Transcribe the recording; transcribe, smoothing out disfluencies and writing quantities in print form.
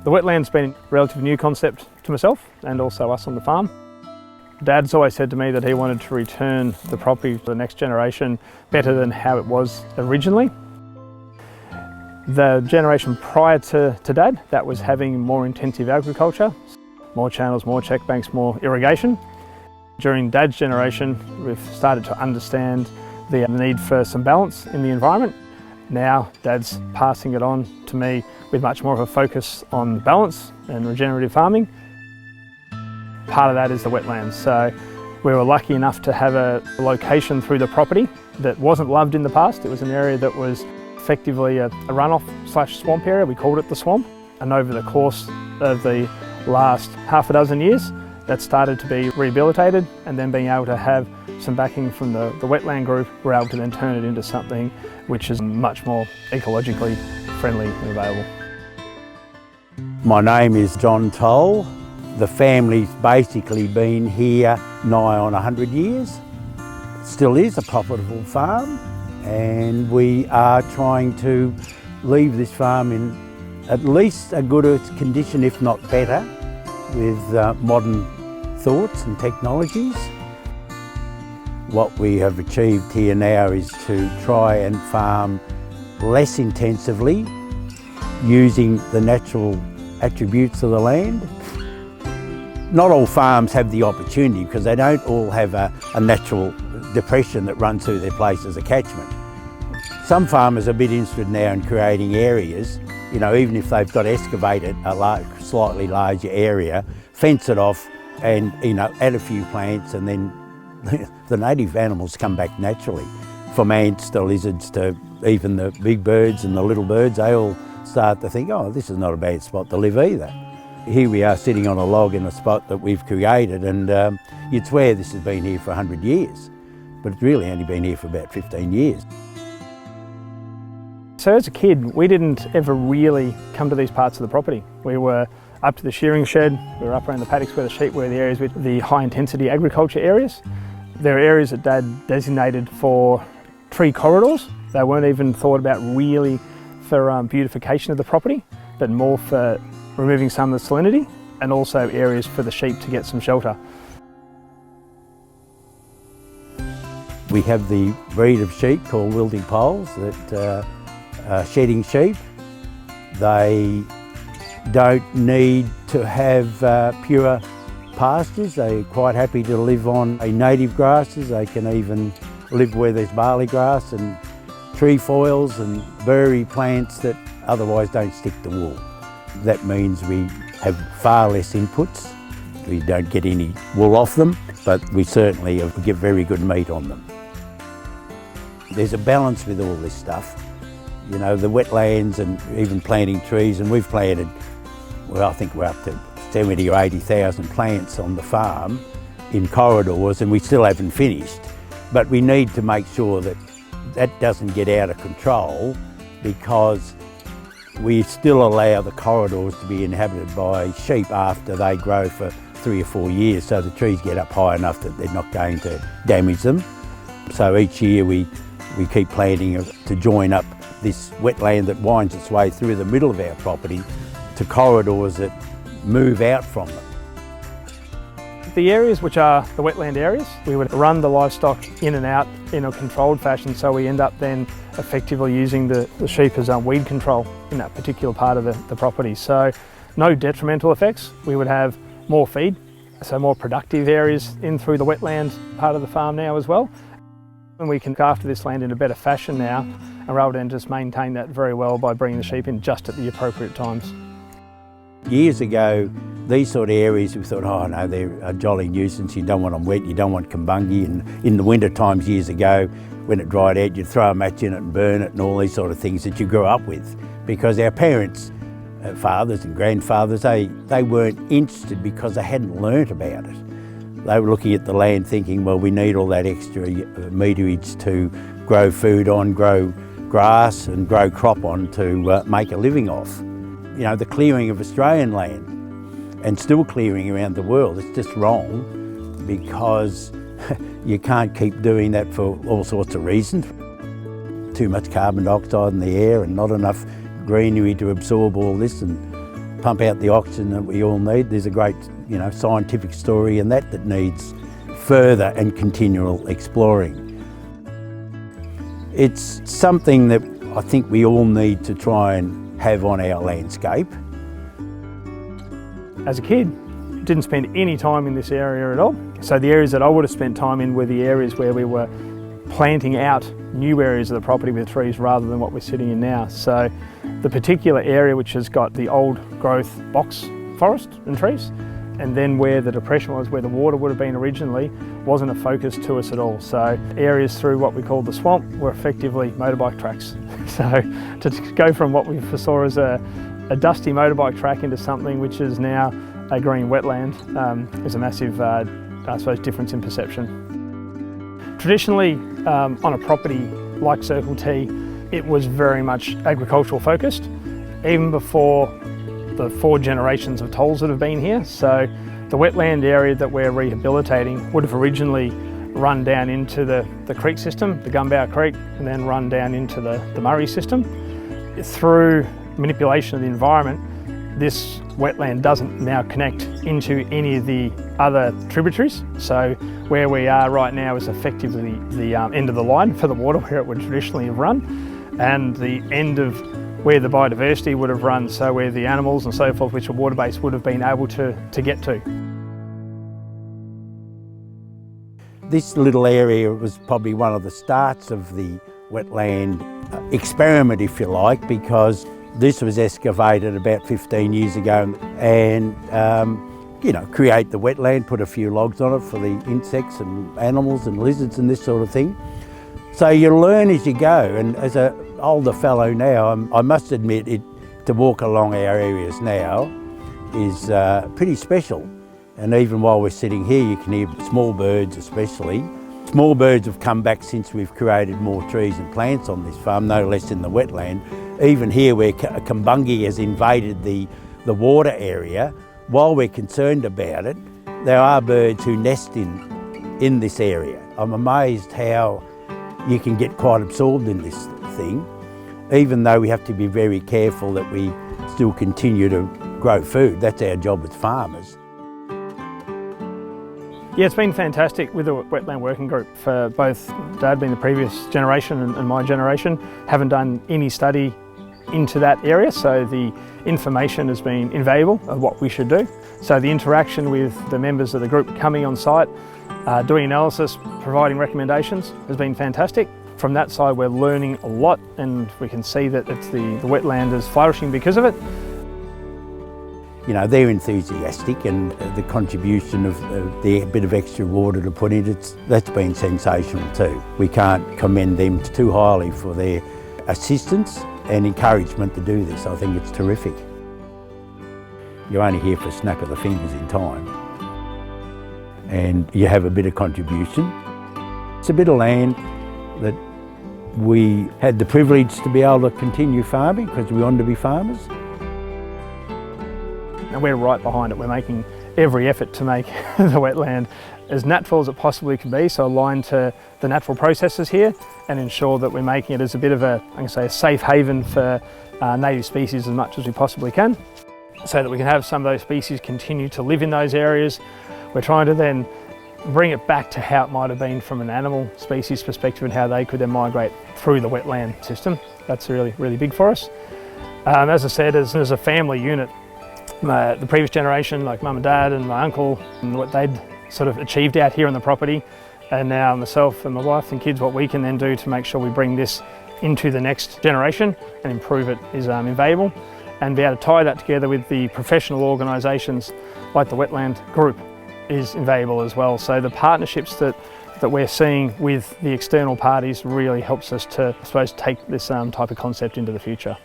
The wetland's been a relatively new concept to myself and also us on the farm. Dad's always said to me that he wanted to return the property to the next generation better than how it was originally. The generation prior to Dad, that was having more intensive agriculture, more channels, more check banks, more irrigation. During Dad's generation, we've started to understand the need for some balance in the environment. Now Dad's passing it on to me with much more of a focus on balance and regenerative farming. Part of that is the wetlands. So we were lucky enough to have a location through the property that wasn't loved in the past. It was an area that was effectively a runoff/swamp area. We called it the swamp. And over the course of the last half a dozen years, that started to be rehabilitated, and then being able to have some backing from the wetland group, we're able to then turn it into something which is much more ecologically friendly and available. My name is John Toll. The family's basically been here nigh on 100 years. Still is a profitable farm, and we are trying to leave this farm in at least a good condition, if not better, with modern thoughts and technologies. What we have achieved here now is to try and farm less intensively, using the natural attributes of the land. Not all farms have the opportunity because they don't all have a natural depression that runs through their place as a catchment. Some farmers are a bit interested now in creating areas, you know, even if they've got to excavate it a slightly larger area, fence it off and, you know, add a few plants, and then the native animals come back naturally. From ants to lizards to even the big birds and the little birds, they all start to think, oh, this is not a bad spot to live either. Here we are sitting on a log in a spot that we've created, and you'd swear this has been here for 100 years, but it's really only been here for about 15 years. So as a kid, we didn't ever really come to these parts of the property. We were up to the shearing shed, we were up around the paddocks where the sheep were, the areas with the high intensity agriculture areas. There are areas that Dad designated for tree corridors. They weren't even thought about really for beautification of the property, but more for removing some of the salinity, and also areas for the sheep to get some shelter. We have the breed of sheep called wilting poles that are shedding sheep. They don't need to have pure pastures. They're quite happy to live on native grasses. They can even live where there's barley grass and trefoils and berry plants that otherwise don't stick to wool. That means we have far less inputs. We don't get any wool off them, but we certainly get very good meat on them. There's a balance with all this stuff. You know, the wetlands and even planting trees, and we've planted, well, I think we're up to 70 or 80,000 plants on the farm in corridors, and we still haven't finished. But we need to make sure that that doesn't get out of control, because we still allow the corridors to be inhabited by sheep after they grow for 3 or 4 years, so the trees get up high enough that they're not going to damage them. So each year we keep planting to join up this wetland that winds its way through the middle of our property to corridors that move out from them. The areas which are the wetland areas, we would run the livestock in and out in a controlled fashion, so we end up then effectively using the sheep as weed control in that particular part of the property. So no detrimental effects. We would have more feed, so more productive areas in through the wetland part of the farm now as well. And we can look after this land in a better fashion now, and we're able to just maintain that very well by bringing the sheep in just at the appropriate times. Years ago, these sort of areas, we thought, oh no, they're a jolly nuisance, you don't want them wet, you don't want kumbungi, and in the winter times years ago, when it dried out, you'd throw a match in it and burn it and all these sort of things that you grew up with. Because our parents, fathers and grandfathers, they weren't interested because they hadn't learnt about it. They were looking at the land thinking, well, we need all that extra meterage to grow food on, grow grass and grow crop on to make a living off. You know, the clearing of Australian land and still clearing around the world, it's just wrong, because you can't keep doing that for all sorts of reasons. Too much carbon dioxide in the air and not enough greenery to absorb all this, and pump out the oxygen that we all need. There's a great, scientific story in that needs further and continual exploring. It's something that I think we all need to try and have on our landscape. As a kid, didn't spend any time in this area at all. So the areas that I would have spent time in were the areas where we were planting out new areas of the property with trees rather than what we're sitting in now. So the particular area which has got the old growth box forest and trees, and then where the depression was, where the water would have been originally, wasn't a focus to us at all. So areas through what we call the swamp were effectively motorbike tracks. So to go from what we saw as a dusty motorbike track into something which is now a green wetland is a massive, difference in perception. Traditionally, on a property like Circle T, it was very much agricultural focused, even before the 4 generations of tolls that have been here. So the wetland area that we're rehabilitating would have originally run down into the creek system, the Gumbow Creek, and then run down into the Murray system. Through manipulation of the environment, this wetland doesn't now connect into any of the other tributaries. So where we are right now is effectively the end of the line for the water where it would traditionally have run, and the end of where the biodiversity would have run, so where the animals and so forth, which are water-based, would have been able to get to. This little area was probably one of the starts of the wetland experiment, if you like, because this was excavated about 15 years ago and, create the wetland, put a few logs on it for the insects and animals and lizards and this sort of thing. So you learn as you go, and as an older fellow now, I must admit to walk along our areas now is pretty special. And even while we're sitting here, you can hear small birds especially. Small birds have come back since we've created more trees and plants on this farm, no less in the wetland. Even here where Kumbungi has invaded the water area, while we're concerned about it, there are birds who nest in this area. I'm amazed how you can get quite absorbed in this thing, even though we have to be very careful that we still continue to grow food. That's our job as farmers. Yeah, it's been fantastic with the Wetland Working Group. For both Dad being the previous generation and my generation, haven't done any study into that area, so the information has been invaluable of what we should do. So the interaction with the members of the group coming on site, doing analysis, providing recommendations has been fantastic. From that side we're learning a lot, and we can see that it's the wetland is flourishing because of it. They're enthusiastic, and the contribution of the bit of extra water to put in, that's been sensational too. We can't commend them too highly for their assistance and encouragement to do this. I think it's terrific. You're only here for a snap of the fingers in time, and you have a bit of contribution. It's a bit of land that we had the privilege to be able to continue farming because we wanted to be farmers. And we're right behind it. We're making every effort to make the wetland as natural as it possibly can be, so aligned to the natural processes here, and ensure that we're making it as a bit of a safe haven for native species as much as we possibly can, so that we can have some of those species continue to live in those areas. We're trying to then bring it back to how it might have been from an animal species perspective and how they could then migrate through the wetland system. That's really, really big for us. As I said, as a family unit, the previous generation, like Mum and Dad and my uncle, and what they'd sort of achieved out here on the property, and now myself and my wife and kids, what we can then do to make sure we bring this into the next generation and improve it is invaluable. And be able to tie that together with the professional organisations like the Wetland Group is invaluable as well. So the partnerships that we're seeing with the external parties really helps us to, I suppose, take this type of concept into the future.